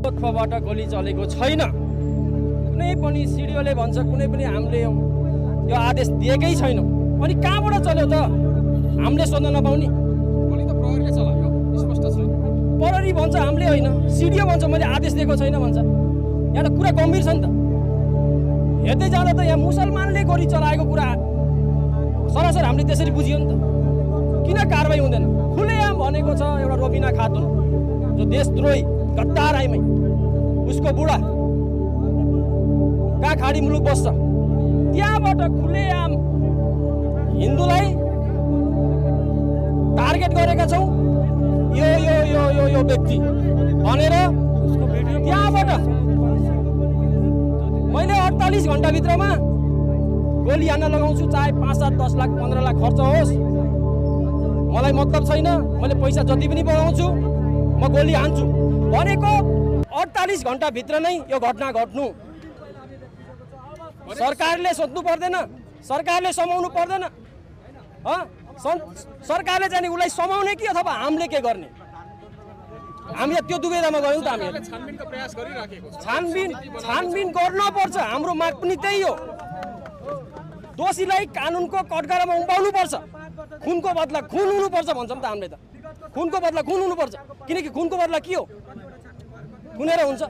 पक्षबाट गोली चलेको छैन। कुनै पनि सिडिओले भन्छ, कुनै पनि हामीले यो आदेश दिएकै छैन। अनि कहाँबाट चल्यो त? हामीले सोध्न नपाउने? गोली त प्रहरीले चलायो, स्पष्ट छ। प्रहरी भन्छ, हामीले होइन। सिडिओ भन्छ मैले आदेश दिएको छैन भन्छ। यहाँ त कुरा गम्भीर छ नि त। हेर्दै जाँदा त यहाँ मुसलमानले गोली चलाएको कुरा सरासर हामीले त्यसरी बुझियो नि त। किन कारबाही हुँदैन? खुलेआम भनेको छ एउटा रोबिना खातुन, जो देशद्रोही गद्दार आइमै, उसको बुढा कहाँ खाडी मुलुक बस्छ, त्यहाँबाट खुलेआम हिन्दूलाई टार्गेट गरेका छौँ यो यो यो यो यो व्यक्ति भनेर त्यहाँबाट मैले 48 घण्टाभित्रमा गोली हान्न लगाउँछु, चाहे 5, 7, 10 लाख 15 लाख खर्च होस्, मलाई मतलब छैन। मैले पैसा जति पनि बगाउँछु म गोली हान्छु भनेको 48 घण्टाभित्र नै यो घटना घट्नु। सरकारले सोध्नु पर्दैन, सरकारले समाउनु पर्दैन। सरकारले चाहिँ उसलाई समाउने कि अथवा हामीले के गर्ने? हामीले त्यो दुवैतामा गयौँ त। हामीले छानबिनको प्रयास गरिराखेको छ। छानबिन गर्न पर्छ। हाम्रो माग पनि त्यही हो। दोषीलाई कानुनको कठघरामा उम्बाउनु पर्छ। खुनको बदला खुन हुनुपर्छ भन्छौँ त हामीले त। खुनको बदला खुन हुनुपर्छ, किनकि खुनको बदला के हो? खुनेर हुन्छ।